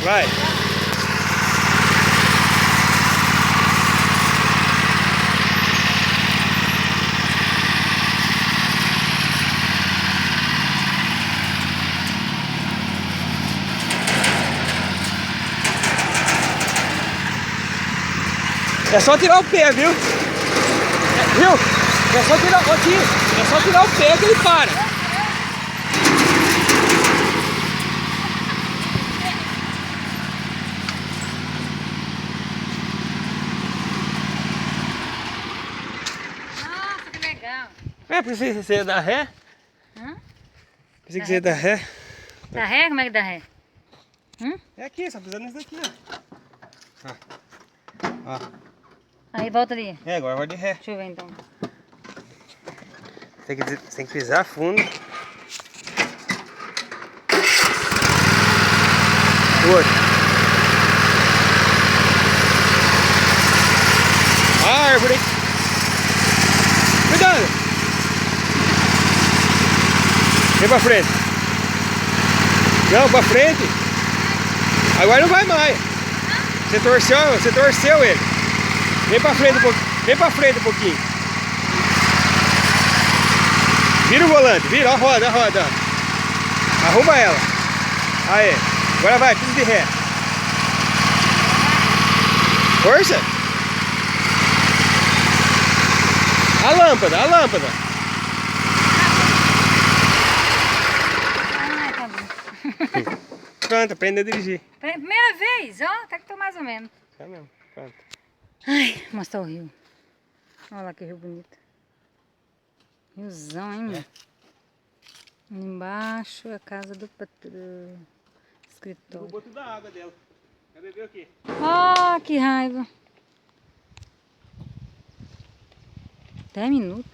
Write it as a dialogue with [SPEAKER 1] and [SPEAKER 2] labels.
[SPEAKER 1] Vai. É só tirar o pé, viu? Viu? É só tirar, ó, tio, é só tirar o pé que ele para.
[SPEAKER 2] Nossa, que legal.
[SPEAKER 1] Precisa que você dar ré?
[SPEAKER 2] Hã?
[SPEAKER 1] Precisa que você dar ré?
[SPEAKER 2] Dá ré? Como é que dá ré?
[SPEAKER 1] É aqui, só precisando disso daqui, ó. Ó.
[SPEAKER 2] Aí volta ali.
[SPEAKER 1] É, agora vai de ré.
[SPEAKER 2] Deixa eu ver então.
[SPEAKER 1] Tem que pisar fundo. Outro. A árvore. Cuidado. Vem pra frente. Não, pra frente. Agora não vai mais. Você torceu ele. Vem pra frente um pouquinho. Vem pra frente um pouquinho. Vira o volante, vira, ó, roda, roda. Arruma ela. Aí. Agora vai, pisa de ré. Força. A lâmpada, a lâmpada.
[SPEAKER 2] Ah, tá bom.
[SPEAKER 1] Pronto, aprende a dirigir.
[SPEAKER 2] Primeira vez, ó. Até que tô mais ou menos.
[SPEAKER 1] Tá mesmo, pronto.
[SPEAKER 2] Ai, mostrar o rio. Olha lá que rio bonito. Riozão, hein, meu? Ali embaixo é a casa do patrão. Escritório.
[SPEAKER 1] Derrubou tudo a água dela. Vai beber o quê?
[SPEAKER 2] Ah, que raiva. 10 minutos.